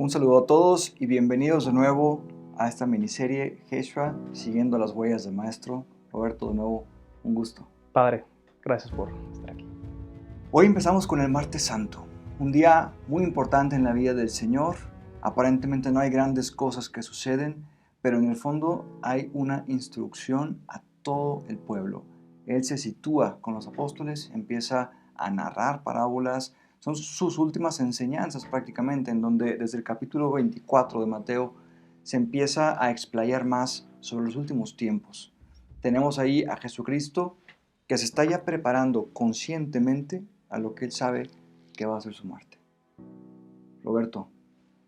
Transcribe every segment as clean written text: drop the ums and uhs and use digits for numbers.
Un saludo a todos y bienvenidos de nuevo a esta miniserie Jeshua, siguiendo las huellas del maestro. Roberto, de nuevo, un gusto. Padre, gracias por estar aquí. Hoy empezamos con el Martes Santo, un día muy importante en la vida del Señor. Aparentemente no hay grandes cosas que suceden, pero en el fondo hay una instrucción a todo el pueblo. Él se sitúa con los apóstoles, empieza a narrar parábolas. Son sus últimas enseñanzas prácticamente, en donde desde el capítulo 24 de Mateo se empieza a explayar más sobre los últimos tiempos. Tenemos ahí a Jesucristo que se está ya preparando conscientemente a lo que Él sabe que va a ser su muerte. Roberto,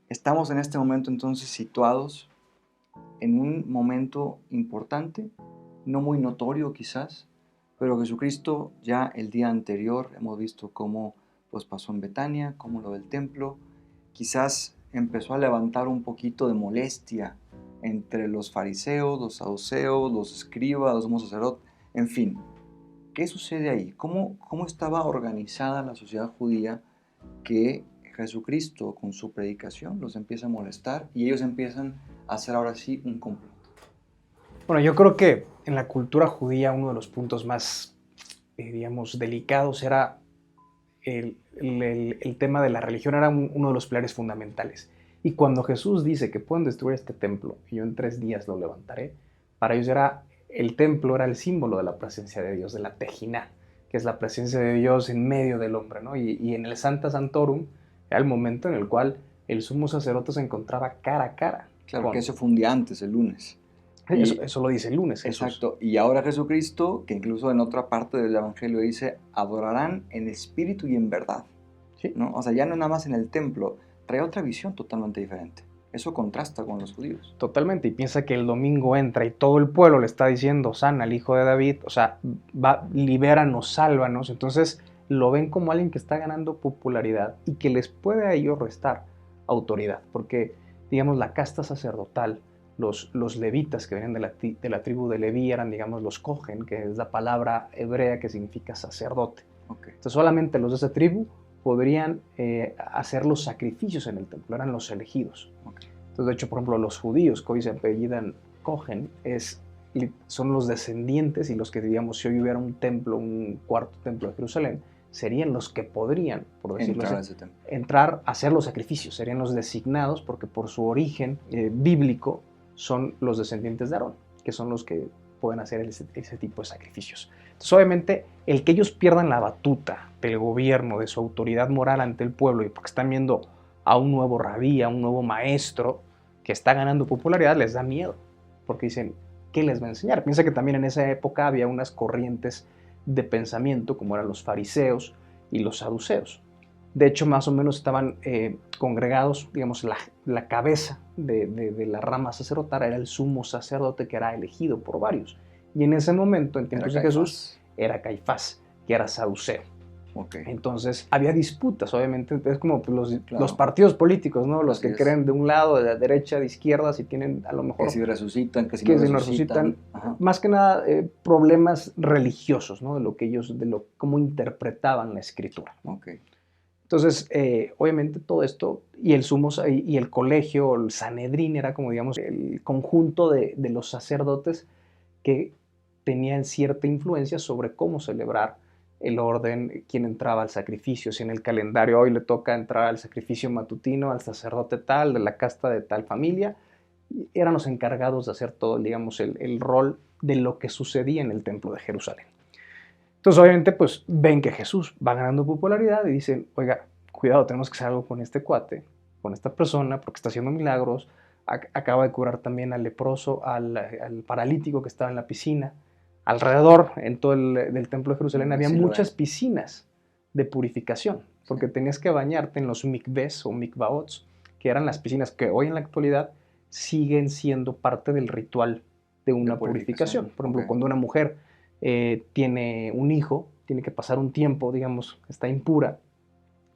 estamos en este momento entonces situados en un momento importante, no muy notorio quizás, pero Jesucristo ya el día anterior hemos visto cómo pues pasó en Betania, como lo del templo, quizás empezó a levantar un poquito de molestia entre los fariseos, los saduceos, los escribas, los sumos sacerdotes, en fin. ¿Qué sucede ahí? ¿Cómo estaba organizada la sociedad judía que Jesucristo con su predicación los empieza a molestar y ellos empiezan a hacer ahora sí un complot? Bueno, yo creo que en la cultura judía uno de los puntos más, digamos, delicados era el tema de la religión, era uno de los pilares fundamentales. Y cuando Jesús dice que pueden destruir este templo y yo en 3 días lo levantaré, para ellos el templo era el símbolo de la presencia de Dios, de la Tejiná, que es la presencia de Dios en medio del hombre, ¿no? Y en el Sancta Sanctorum era el momento en el cual el sumo sacerdote se encontraba cara a cara. Claro, que eso fue un día antes, el lunes. Eso lo dice el lunes, Jesús. Exacto, y ahora Jesucristo, que incluso en otra parte del Evangelio dice, adorarán en espíritu y en verdad, ¿Sí? ¿no? O sea, ya no nada más en el templo, trae otra visión totalmente diferente. Eso contrasta con los judíos. Totalmente, y piensa que el domingo entra y todo el pueblo le está diciendo, sana al hijo de David, o sea, libéranos, sálvanos. Entonces lo ven como alguien que está ganando popularidad y que les puede a ellos restar autoridad, porque, digamos, la casta sacerdotal, los levitas que venían de la tribu de Leví eran, digamos, los kohen, que es la palabra hebrea que significa sacerdote. Okay. Entonces solamente los de esa tribu podrían hacer los sacrificios en el templo, eran los elegidos. Okay. Entonces, de hecho, por ejemplo, los judíos que hoy se apellidan Cohen son los descendientes y los que, digamos, si hoy hubiera un templo, un cuarto templo de Jerusalén, serían los que podrían, por decirlo así, entrar a hacer los sacrificios, serían los designados porque por su origen bíblico son los descendientes de Aarón, que son los que pueden hacer ese tipo de sacrificios. Entonces, obviamente, el que ellos pierdan la batuta del gobierno, de su autoridad moral ante el pueblo, y porque están viendo a un nuevo rabí, a un nuevo maestro que está ganando popularidad, les da miedo, porque dicen, ¿qué les va a enseñar? Piensa que también en esa época había unas corrientes de pensamiento, como eran los fariseos y los saduceos. De hecho, más o menos estaban congregados, digamos, la cabeza de la rama sacerdotal era el sumo sacerdote que era elegido por varios. Y en ese momento, en tiempos de Jesús, era Caifás, que era saduceo. Okay. Entonces, había disputas, obviamente, es como los partidos políticos, ¿no? Los que creen de un lado, de la derecha, de izquierda, si tienen a lo mejor... Que si resucitan, que si no resucitan. Más que nada, problemas religiosos, ¿no? Cómo interpretaban la escritura. Okay. Entonces, obviamente todo esto, y el colegio, el Sanedrín, era como, digamos, el conjunto de los sacerdotes que tenían cierta influencia sobre cómo celebrar el orden, quién entraba al sacrificio, si en el calendario hoy le toca entrar al sacrificio matutino al sacerdote tal, de la casta de tal familia, eran los encargados de hacer todo, digamos, el rol de lo que sucedía en el templo de Jerusalén. Entonces, obviamente, pues ven que Jesús va ganando popularidad y dicen, oiga, cuidado, tenemos que hacer algo con este cuate, con esta persona, porque está haciendo milagros, acaba de curar también al leproso, al paralítico que estaba en la piscina. Alrededor, en todo el templo de Jerusalén, había muchas piscinas de purificación, porque tenías que bañarte en los mikvés o mikvaots, que eran las piscinas que hoy en la actualidad siguen siendo parte del ritual de una purificación. Por ejemplo, cuando una mujer tiene un hijo, tiene que pasar un tiempo, digamos, está impura,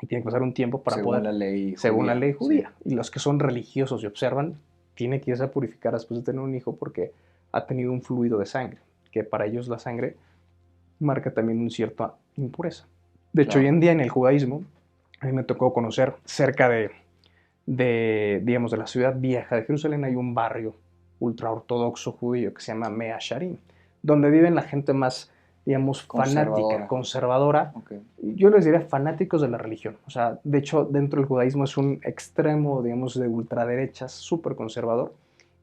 y tiene que pasar un tiempo para según la ley judía. Sí. Y los que son religiosos y observan, tiene que irse a purificar después de tener un hijo porque ha tenido un fluido de sangre, que para ellos la sangre marca también una cierta impureza. De hecho, hoy en día en el judaísmo, a mí me tocó conocer cerca de digamos, de la ciudad vieja de Jerusalén hay un barrio ultraortodoxo judío que se llama Mea Sharim, donde viven la gente más, digamos, fanática, conservadora. Okay. Yo les diría fanáticos de la religión. O sea, de hecho, dentro del judaísmo es un extremo, digamos, de ultraderechas, súper conservador.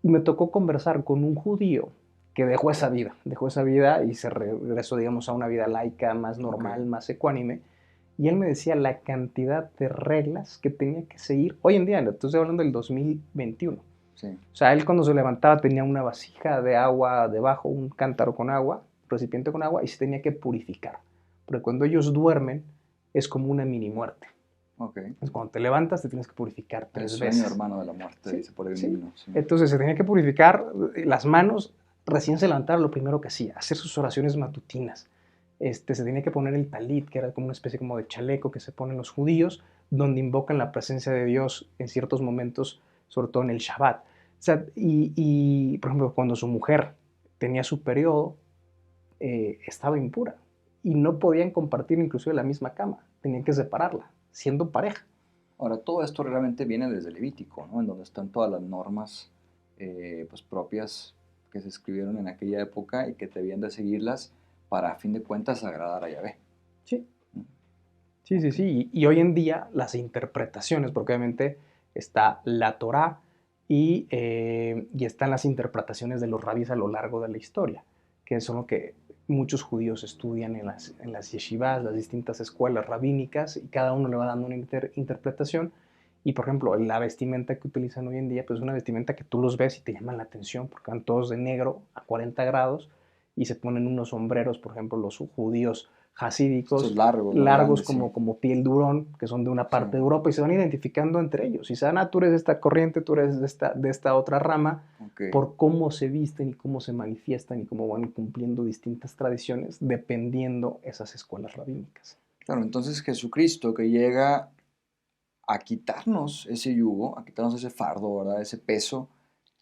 Y me tocó conversar con un judío que dejó esa vida y se regresó, digamos, a una vida laica, más normal, okay, más ecuánime. Y él me decía la cantidad de reglas que tenía que seguir hoy en día. Estoy hablando del 2021. Sí. O sea, él cuando se levantaba tenía una vasija de agua debajo, un cántaro con agua, un recipiente con agua, y se tenía que purificar. Porque cuando ellos duermen es como una mini muerte. Okay. Entonces, cuando te levantas te tienes que purificar 3 veces. El sueño hermano de la muerte, sí, dice por el sí. himno. Sí. Entonces se tenía que purificar las manos. Recién se levantaba, lo primero que hacía, hacer sus oraciones matutinas. Se tenía que poner el talit, que era como una especie como de chaleco que se ponen los judíos, donde invocan la presencia de Dios en ciertos momentos, sobre todo en el Shabbat. O sea, y por ejemplo, cuando su mujer tenía su periodo, estaba impura y no podían compartir inclusive la misma cama, tenían que separarla, siendo pareja. Ahora, todo esto realmente viene desde Levítico, ¿no? En donde están todas las normas pues, propias que se escribieron en aquella época y que debían de seguirlas para, a fin de cuentas, agradar a Yahvé. Sí. Sí, sí, sí. Y hoy en día las interpretaciones, porque obviamente está la Torá y están las interpretaciones de los rabís a lo largo de la historia, que son lo que muchos judíos estudian en las yeshivas, las distintas escuelas rabínicas, y cada uno le va dando una interpretación. Y, por ejemplo, la vestimenta que utilizan hoy en día, pues es una vestimenta que tú los ves y te llaman la atención, porque van todos de negro a 40 grados y se ponen unos sombreros, por ejemplo, los judíos hasídicos, largos como, sí, como piel de hurón, que son de una parte, sí, de Europa, y se van identificando entre ellos. Y saben, tú eres de esta corriente, tú eres de esta otra rama, okay, por cómo se visten y cómo se manifiestan y cómo van cumpliendo distintas tradiciones dependiendo esas escuelas rabínicas. Claro, entonces Jesucristo que llega a quitarnos ese yugo, a quitarnos ese fardo, ¿verdad? Ese peso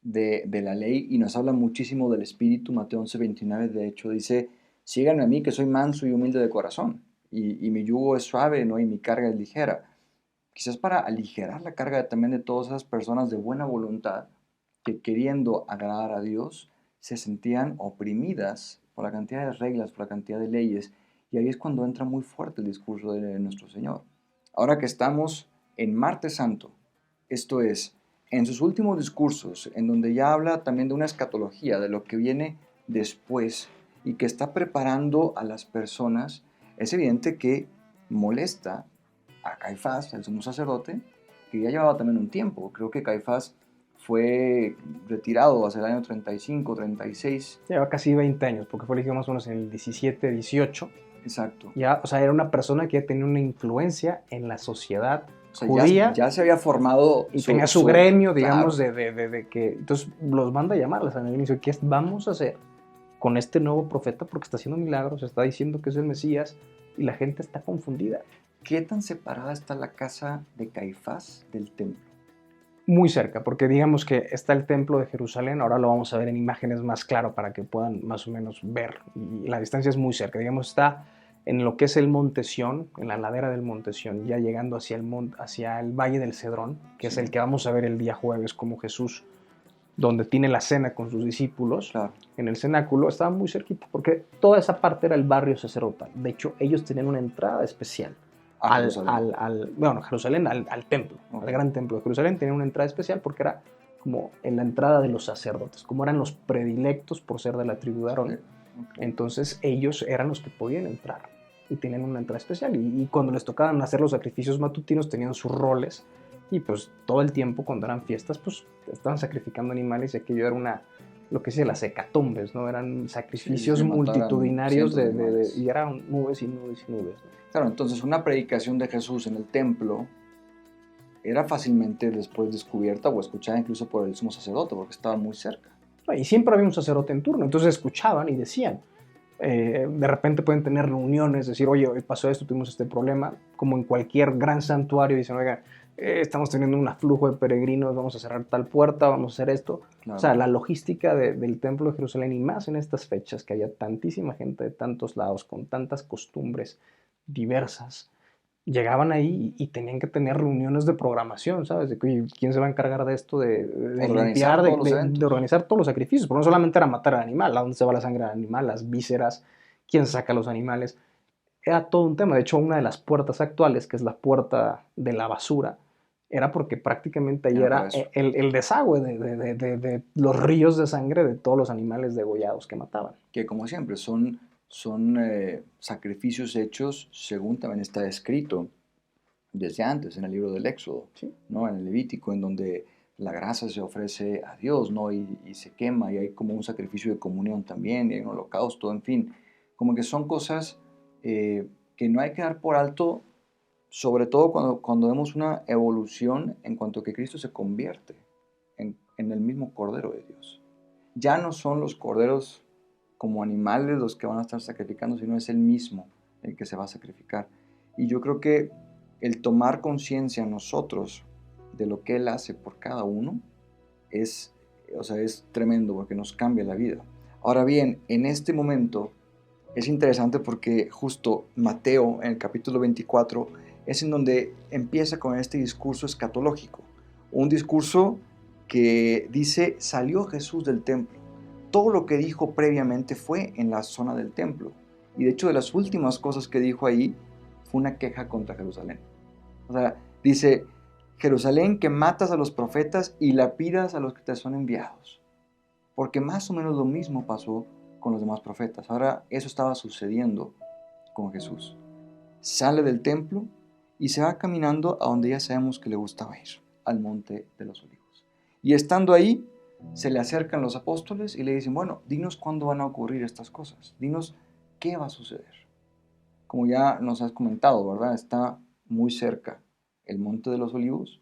de la ley, y nos habla muchísimo del Espíritu. Mateo 11:29, de hecho, dice: síganme a mí, que soy manso y humilde de corazón, y mi yugo es suave, ¿no? Y mi carga es ligera. Quizás para aligerar la carga también de todas esas personas de buena voluntad que, queriendo agradar a Dios, se sentían oprimidas por la cantidad de reglas, por la cantidad de leyes, y ahí es cuando entra muy fuerte el discurso de nuestro Señor. Ahora que estamos en Martes Santo, esto es, en sus últimos discursos, en donde ya habla también de una escatología, de lo que viene después, y que está preparando a las personas, es evidente que molesta a Caifás, el sumo sacerdote, que ya llevaba también un tiempo. Creo que Caifás fue retirado hacia el año 35, 36. Lleva casi 20 años, porque fue elegido más o menos en el 17, 18. Exacto. Ya, o sea, era una persona que ya tenía una influencia en la sociedad, o sea, judía. Ya se había formado. Y tenía su gremio, digamos, claro, de que... Entonces los manda a llamar a Sanedrín y dice: ¿qué vamos a hacer con este nuevo profeta? Porque está haciendo milagros, está diciendo que es el Mesías, y la gente está confundida. ¿Qué tan separada está la casa de Caifás del templo? Muy cerca, porque digamos que está el templo de Jerusalén, ahora lo vamos a ver en imágenes más claro para que puedan más o menos ver, y la distancia es muy cerca, digamos, está en lo que es el Monte Sión, en la ladera del Monte Sión, ya llegando hacia el Valle del Cedrón, que sí, es el que vamos a ver el día jueves, como Jesús, donde tiene la cena con sus discípulos, claro, en el cenáculo, estaba muy cerquita, porque toda esa parte era el barrio sacerdotal. De hecho, ellos tenían una entrada especial Jerusalén, al templo, okay, al gran templo de Jerusalén, tenía una entrada especial porque era como en la entrada de los sacerdotes, como eran los predilectos por ser de la tribu de Aarón, okay, entonces ellos eran los que podían entrar y tenían una entrada especial, y cuando les tocaban hacer los sacrificios matutinos tenían sus roles, y pues todo el tiempo cuando eran fiestas pues estaban sacrificando animales, y aquello era lo que se dice las hecatombes, ¿no? Eran sacrificios, sí, multitudinarios y eran nubes y nubes y nubes, ¿no? Claro, entonces una predicación de Jesús en el templo era fácilmente después descubierta o escuchada incluso por el sumo sacerdote, porque estaba muy cerca. Y siempre había un sacerdote en turno, entonces escuchaban y decían. De repente pueden tener reuniones, decir: oye, hoy pasó esto, tuvimos este problema, como en cualquier gran santuario, dicen: oiga, estamos teniendo un aflujo de peregrinos, vamos a cerrar tal puerta, vamos a hacer esto. Claro. O sea, la logística del templo de Jerusalén, y más en estas fechas, que había tantísima gente de tantos lados, con tantas costumbres diversas, llegaban ahí y tenían que tener reuniones de programación, ¿sabes? De que, oye, ¿quién se va a encargar de esto, de Organizar limpiar, todos los de eventos. organizar todos los sacrificios? Porque no solamente era matar al animal, ¿a dónde se va la sangre del animal, las vísceras, quién saca los animales? Era todo un tema. De hecho, una de las puertas actuales, que es la puerta de la basura, era porque prácticamente ahí Era para era eso. el desagüe de los ríos de sangre de todos los animales degollados que mataban. Que como siempre son sacrificios hechos según también está escrito desde antes en el libro del Éxodo, ¿Sí? ¿no? En el Levítico, en donde la grasa se ofrece a Dios, ¿no? Y se quema, y hay como un sacrificio de comunión también, y hay un holocausto, en fin, como que son cosas que no hay que dar por alto, sobre todo cuando vemos una evolución en cuanto a que Cristo se convierte en el mismo Cordero de Dios. Ya no son los corderos como animales los que van a estar sacrificando, sino es Él mismo el que se va a sacrificar. Y yo creo que el tomar conciencia nosotros de lo que Él hace por cada uno es, o sea, es tremendo porque nos cambia la vida. Ahora bien, en este momento es interesante porque justo Mateo en el capítulo 24 es en donde empieza con este discurso escatológico, un discurso que dice, salió Jesús del templo. Todo lo que dijo previamente fue en la zona del templo. Y de hecho de las últimas cosas que dijo ahí fue una queja contra Jerusalén. O sea, dice, Jerusalén que matas a los profetas y lapidas a los que te son enviados. Porque más o menos lo mismo pasó con los demás profetas. Ahora eso estaba sucediendo con Jesús. Sale del templo y se va caminando a donde ya sabemos que le gustaba ir, al monte de los olivos. Y estando ahí, se le acercan los apóstoles y le dicen, bueno, dinos cuándo van a ocurrir estas cosas, dinos qué va a suceder. Como ya nos has comentado, ¿verdad? Está muy cerca el monte de los olivos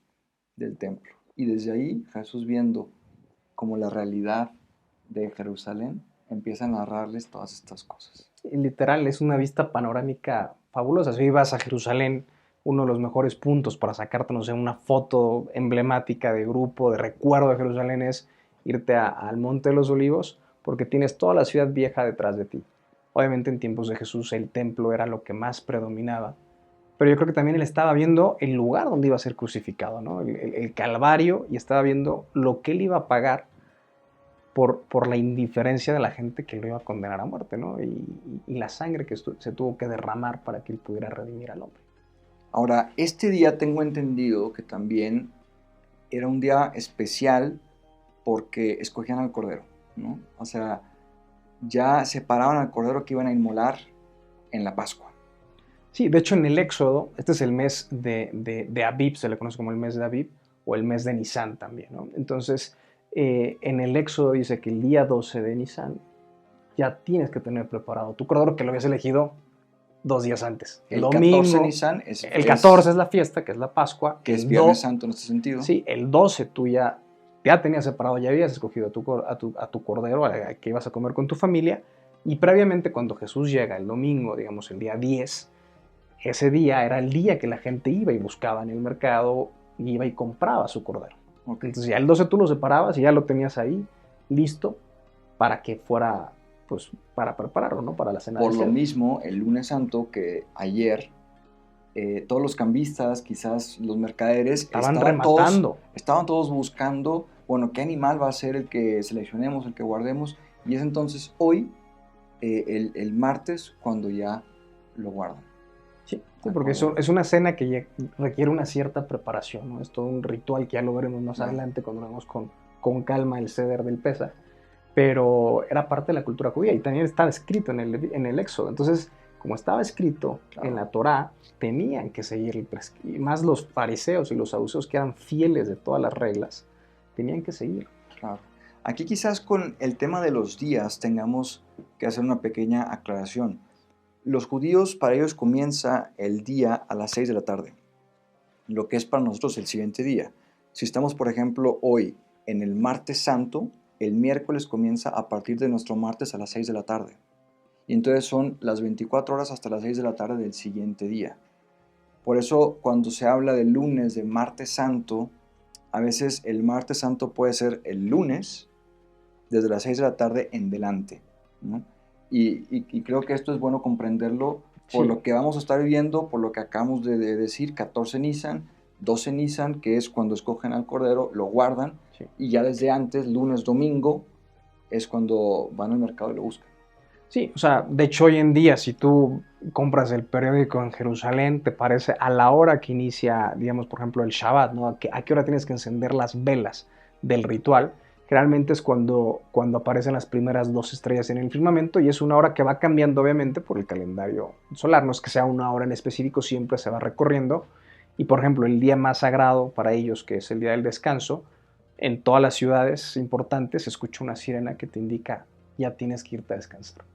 del templo. Y desde ahí Jesús viendo como la realidad de Jerusalén, empieza a narrarles todas estas cosas. Y literal, es una vista panorámica fabulosa. Si ibas a Jerusalén, uno de los mejores puntos para sacarte, no sé, una foto emblemática de grupo, de recuerdo de Jerusalén, es irte al Monte de los Olivos, porque tienes toda la ciudad vieja detrás de ti. Obviamente en tiempos de Jesús el templo era lo que más predominaba, pero yo creo que también él estaba viendo el lugar donde iba a ser crucificado, ¿no? El Calvario, y estaba viendo lo que él iba a pagar por la indiferencia de la gente que lo iba a condenar a muerte, ¿no? Y la sangre que se tuvo que derramar para que él pudiera redimir al hombre. Ahora, este día tengo entendido que también era un día especial porque escogían al cordero, ¿no? O sea, ya separaban al cordero que iban a inmolar en la Pascua. Sí, de hecho en el Éxodo, este es el mes de Abib, se le conoce como el mes de Abib, o el mes de Nisan también, ¿no? Entonces, en el Éxodo dice que el día 12 de Nisan ya tienes que tener preparado tu cordero, que lo habías elegido 2 días antes. El El 14 domingo, Nisan el 14 es la fiesta, que es la Pascua. que es El Viernes 2, Santo en este sentido. sí, el 12 tú ya tenías separado, ya habías escogido a tu cordero, a que ibas a comer con tu familia. Y previamente, cuando Jesús llega el domingo, digamos el día 10, ese día era el día que la gente iba y buscaba en el mercado, iba y compraba su cordero. Okay. Entonces ya el 12 tú lo separabas y ya lo tenías ahí, listo, para que fuera, pues, para prepararlo, ¿no? Para la cena Por de lo cena. mismo, el lunes santo que ayer, todos los cambistas, quizás los mercaderes, Rematando. estaban todos buscando, bueno, qué animal va a ser el que seleccionemos, el que guardemos. Y es entonces hoy, el martes, cuando ya lo guardan. Sí, porque eso es una cena que requiere una cierta preparación, ¿no? Es todo un ritual que ya lo veremos más adelante cuando vemos con calma el ceder del Pesaj, pero era parte de la cultura judía y también estaba escrito en el Éxodo. Entonces, como estaba escrito en la Torá, tenían que seguir, y más los fariseos y los saduceos, que eran fieles de todas las reglas, tenían que seguir. Claro. Aquí quizás con el tema de los días tengamos que hacer una pequeña aclaración. Los judíos, para ellos comienza el día a las 6 de la tarde, lo que es para nosotros el siguiente día. Si estamos, por ejemplo, hoy en el martes santo, el miércoles comienza a partir de nuestro martes a las 6 de la tarde. Y entonces son las 24 horas hasta las 6 de la tarde del siguiente día. Por eso cuando se habla de lunes, de martes santo, a veces el martes santo puede ser el lunes desde las 6 de la tarde en delante, ¿no? Y creo que esto es bueno comprenderlo por Sí. lo que vamos a estar viviendo, por lo que acabamos de decir, 14 Nisan, 12 Nisan, que es cuando escogen al Cordero, lo guardan, Sí. y ya desde antes, lunes, domingo, es cuando van al mercado y lo buscan. Sí, o sea, de hecho hoy en día si tú compras el periódico en Jerusalén, te parece a la hora que inicia, digamos, por ejemplo, el Shabbat, ¿no? A qué hora tienes que encender las velas del ritual? Generalmente es cuando aparecen las primeras dos estrellas en el firmamento y es una hora que va cambiando obviamente por el calendario solar, no es que sea una hora en específico, siempre se va recorriendo. Y por ejemplo, el día más sagrado para ellos, que es el día del descanso, en todas las ciudades importantes se escucha una sirena que te indica ya tienes que irte a descansar.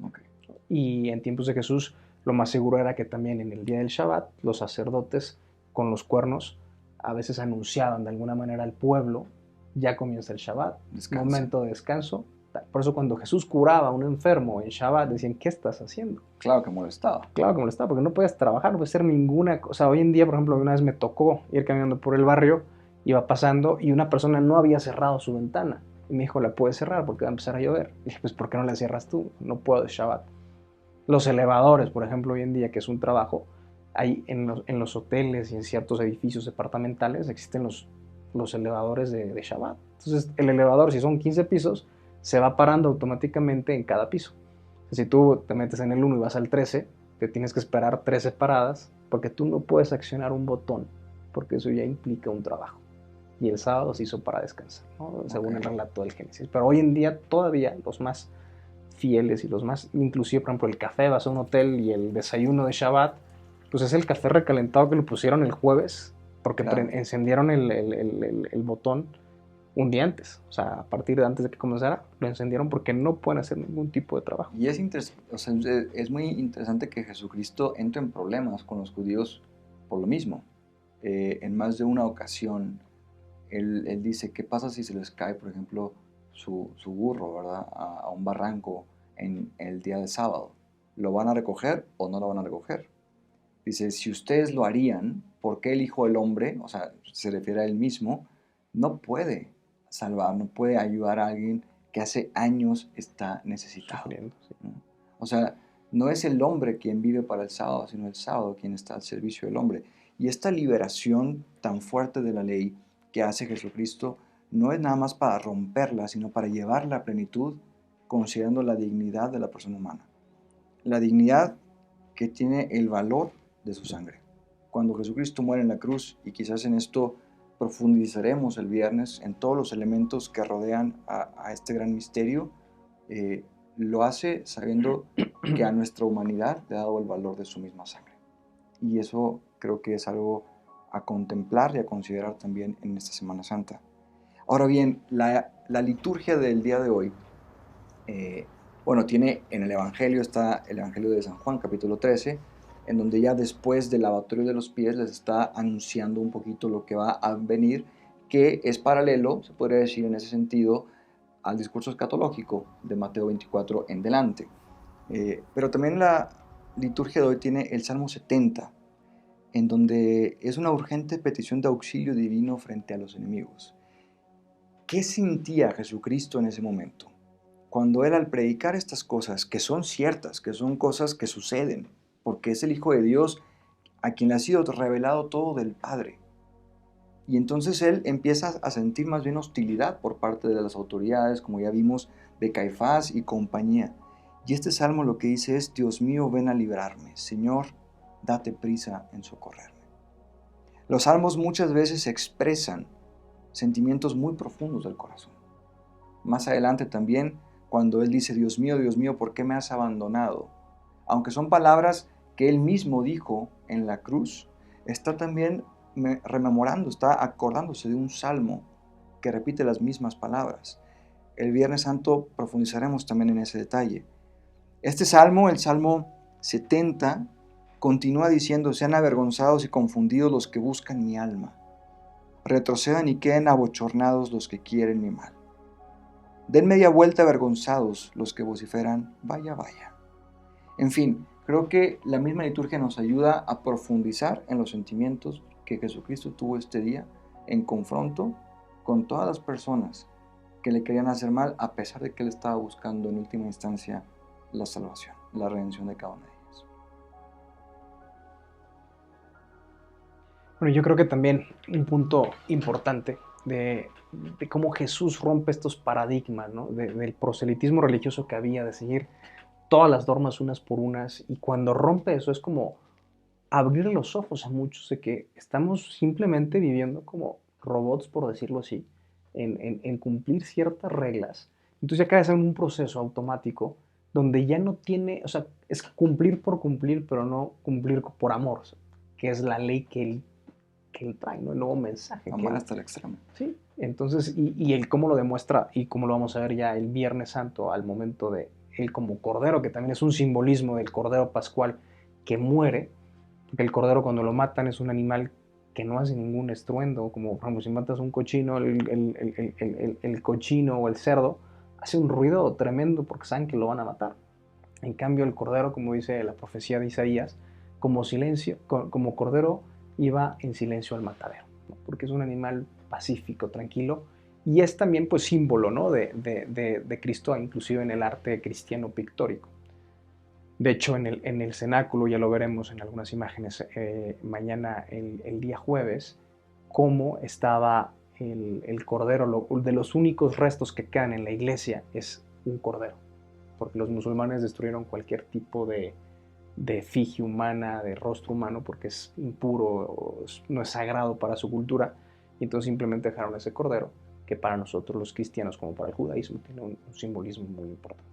Okay. Y en tiempos de Jesús, lo más seguro era que también en el día del Shabbat, los sacerdotes con los cuernos a veces anunciaban de alguna manera al pueblo, ya comienza el Shabbat, Descansa. momento de descanso. Por eso cuando Jesús curaba a un enfermo en Shabbat, decían, ¿qué estás haciendo? Claro que molestaba. Claro que molestaba, porque no puedes trabajar, no puedes hacer ninguna cosa. Hoy en día, por ejemplo, una vez me tocó ir caminando por el barrio, iba pasando y una persona no había cerrado su ventana. Y me dijo, ¿la puedes cerrar? Porque va a empezar a llover. Y dije, pues, ¿por qué no la cierras tú? No puedo, es Shabbat. Los elevadores, por ejemplo, hoy en día, que es un trabajo, hay en los hoteles y en ciertos edificios departamentales existen los elevadores de Shabbat. Entonces, el elevador, si son 15 pisos, se va parando automáticamente en cada piso. Si tú te metes en el 1 y vas al 13, te tienes que esperar 13 paradas porque tú no puedes accionar un botón, porque eso ya implica un trabajo. Y el sábado se hizo para descansar, ¿no? Según el relato del Génesis. Pero hoy en día todavía los más fieles y los más, inclusive por ejemplo el café, vas a un hotel y el desayuno de Shabbat, pues es el café recalentado que le pusieron el jueves porque Claro. encendieron el botón un día antes, o sea, a partir de antes de que comenzara, lo encendieron porque no pueden hacer ningún tipo de trabajo. Y o sea, es muy interesante que Jesucristo entre en problemas con los judíos por lo mismo. En más de una ocasión, él dice, ¿qué pasa si se les cae, por ejemplo, su burro, ¿verdad? A un barranco en el día de sábado? ¿Lo van a recoger o no lo van a recoger? Dice, si ustedes lo harían, ¿por qué el Hijo del Hombre, o sea, se refiere a él mismo, no puede salvar, no puede ayudar a alguien que hace años está necesitado? Sufriendo, sí. ¿No? O sea, no es el hombre quien vive para el sábado, sino el sábado quien está al servicio del hombre. Y esta liberación tan fuerte de la ley que hace Jesucristo no es nada más para romperla, sino para llevarla a plenitud, considerando la dignidad de la persona humana. La dignidad que tiene el valor de su sangre. Cuando Jesucristo muere en la cruz, y quizás en esto profundizaremos el viernes, en todos los elementos que rodean a este gran misterio, lo hace sabiendo que a nuestra humanidad le ha dado el valor de su misma sangre. Y eso creo que es algo a contemplar y a considerar también en esta Semana Santa. Ahora bien, la liturgia del día de hoy, bueno, tiene en el Evangelio, está el Evangelio de San Juan, capítulo 13, en donde ya después del lavatorio de los pies les está anunciando un poquito lo que va a venir, que es paralelo, se podría decir en ese sentido, al discurso escatológico de Mateo 24 en delante. Pero también la liturgia de hoy tiene el Salmo 70, en donde es una urgente petición de auxilio divino frente a los enemigos. ¿Qué sentía Jesucristo en ese momento? Cuando él al predicar estas cosas, que son ciertas, que son cosas que suceden, porque es el Hijo de Dios a quien le ha sido revelado todo del Padre. Y entonces él empieza a sentir más bien hostilidad por parte de las autoridades, como ya vimos, de Caifás y compañía. Y este salmo lo que dice es, Dios mío, ven a librarme. Señor, date prisa en socorrerme. Los salmos muchas veces expresan sentimientos muy profundos del corazón. Más adelante también, cuando él dice, Dios mío, ¿por qué me has abandonado? Aunque son palabras que él mismo dijo en la cruz, está también rememorando, está acordándose de un salmo que repite las mismas palabras. El Viernes Santo profundizaremos también en ese detalle. Este salmo, el Salmo 70, continúa diciendo, sean avergonzados y confundidos los que buscan mi alma. Retrocedan y queden abochornados los que quieren mi mal. Den media vuelta avergonzados los que vociferan, vaya, vaya. En fin, creo que la misma liturgia nos ayuda a profundizar en los sentimientos que Jesucristo tuvo este día en confronto con todas las personas que le querían hacer mal, a pesar de que él estaba buscando en última instancia la salvación, la redención de cada una de ellas. Bueno, yo creo que también un punto importante de cómo Jesús rompe estos paradigmas, ¿no? Del proselitismo religioso que había, de seguir todas las normas unas por unas, y cuando rompe eso es como abrir los ojos a muchos de que estamos simplemente viviendo como robots, por decirlo así, en cumplir ciertas reglas. Entonces ya caes en un proceso automático donde ya no tiene, o sea, es cumplir por cumplir, pero no cumplir por amor, o sea, que es la ley que él trae, ¿no? El nuevo mensaje. Amar hasta el extremo. Sí, entonces, y él cómo lo demuestra, y cómo lo vamos a ver ya el Viernes Santo, al momento de él como cordero, que también es un simbolismo del cordero pascual que muere, porque el cordero cuando lo matan es un animal que no hace ningún estruendo, como por ejemplo si matas un cochino, el cochino o el cerdo hace un ruido tremendo porque saben que lo van a matar. En cambio el cordero, como dice la profecía de Isaías, como cordero iba en silencio al matadero, ¿no? Porque es un animal pacífico, tranquilo, y es también pues símbolo, ¿no? de Cristo, inclusive en el arte cristiano pictórico. De hecho, en el cenáculo, ya lo veremos en algunas imágenes mañana, el día jueves, cómo estaba el cordero. De los únicos restos que quedan en la iglesia es un cordero, porque los musulmanes destruyeron cualquier tipo de efigie humana, de rostro humano, porque es impuro, no es sagrado para su cultura, y entonces simplemente dejaron ese cordero, que para nosotros los cristianos, como para el judaísmo, tiene un simbolismo muy importante.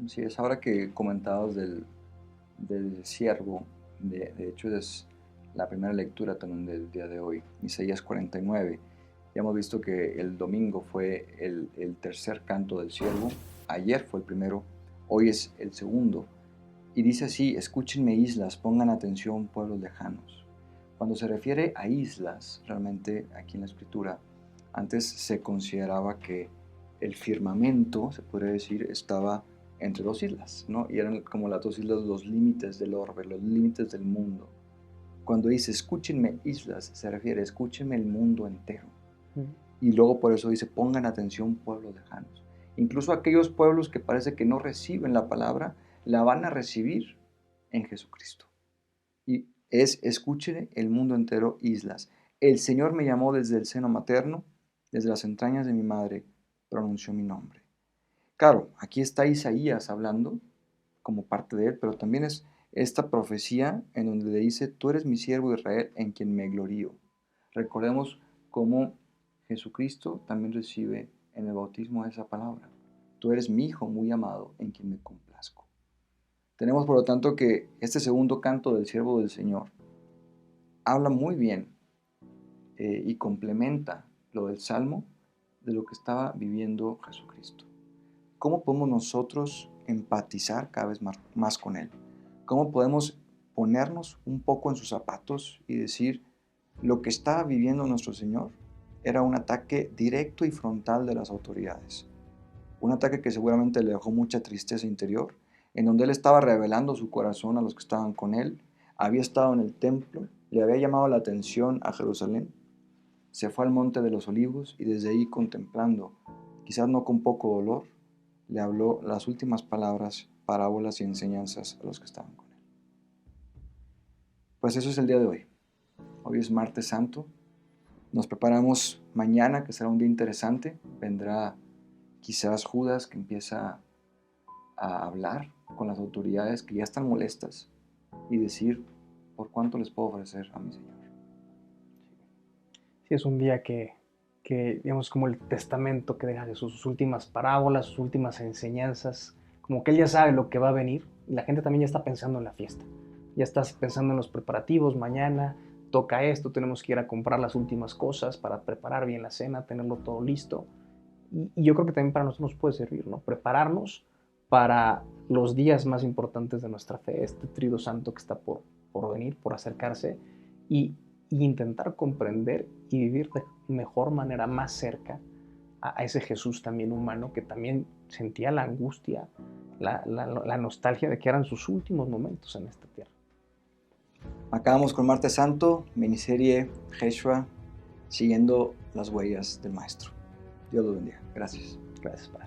Sí, es ahora que comentabas del siervo, de hecho es la primera lectura también del día de hoy, Isaías 49. Ya hemos visto que el domingo fue el tercer canto del siervo, ayer fue el primero, hoy es el segundo. Y dice así: escúchenme islas, pongan atención pueblos lejanos. Cuando se refiere a islas, realmente aquí en la escritura, antes se consideraba que el firmamento, se podría decir, estaba entre dos islas, ¿no? Y eran como las dos islas los límites del orbe, los límites del mundo. Cuando dice escúchenme islas, se refiere escúchenme el mundo entero. Y luego por eso dice pongan atención pueblos lejanos. Incluso aquellos pueblos que parece que no reciben la palabra, la van a recibir en Jesucristo. Y es escuchen el mundo entero islas. El Señor me llamó desde el seno materno, desde las entrañas de mi madre, pronunció mi nombre. Claro, aquí está Isaías hablando como parte de él, pero también es esta profecía en donde le dice, tú eres mi siervo Israel en quien me glorío. Recordemos cómo Jesucristo también recibe en el bautismo esa palabra. Tú eres mi hijo muy amado en quien me complazco. Tenemos por lo tanto que este segundo canto del siervo del Señor habla muy bien y complementa lo del Salmo de lo que estaba viviendo Jesucristo. ¿Cómo podemos nosotros empatizar cada vez más con Él? ¿Cómo podemos ponernos un poco en sus zapatos y decir, lo que estaba viviendo nuestro Señor era un ataque directo y frontal de las autoridades? Un ataque que seguramente le dejó mucha tristeza interior, en donde Él estaba revelando su corazón a los que estaban con Él, había estado en el templo, le había llamado la atención a Jerusalén, se fue al monte de los olivos y desde ahí contemplando, quizás no con poco dolor, le habló las últimas palabras, parábolas y enseñanzas a los que estaban con él. Pues eso es el día de hoy. Hoy es martes santo. Nos preparamos mañana, que será un día interesante. Vendrá quizás Judas, que empieza a hablar con las autoridades que ya están molestas y decir, ¿por cuánto les puedo ofrecer a mi Señor? Sí, es un día que digamos, como el testamento que deja Jesús, sus últimas parábolas, sus últimas enseñanzas, como que Él ya sabe lo que va a venir, y la gente también ya está pensando en la fiesta, ya estás pensando en los preparativos, mañana toca esto, tenemos que ir a comprar las últimas cosas para preparar bien la cena, tenerlo todo listo, y yo creo que también para nosotros nos puede servir, ¿no? Prepararnos para los días más importantes de nuestra fe, este Tríodo Santo que está por venir, por acercarse, y intentar comprender y vivir de mejor manera más cerca a ese Jesús también humano que también sentía la angustia, la nostalgia de que eran sus últimos momentos en esta tierra. Acabamos con Martes Santo, miniserie Jeshua, siguiendo las huellas del Maestro. Dios los bendiga. Gracias. Gracias, Padre.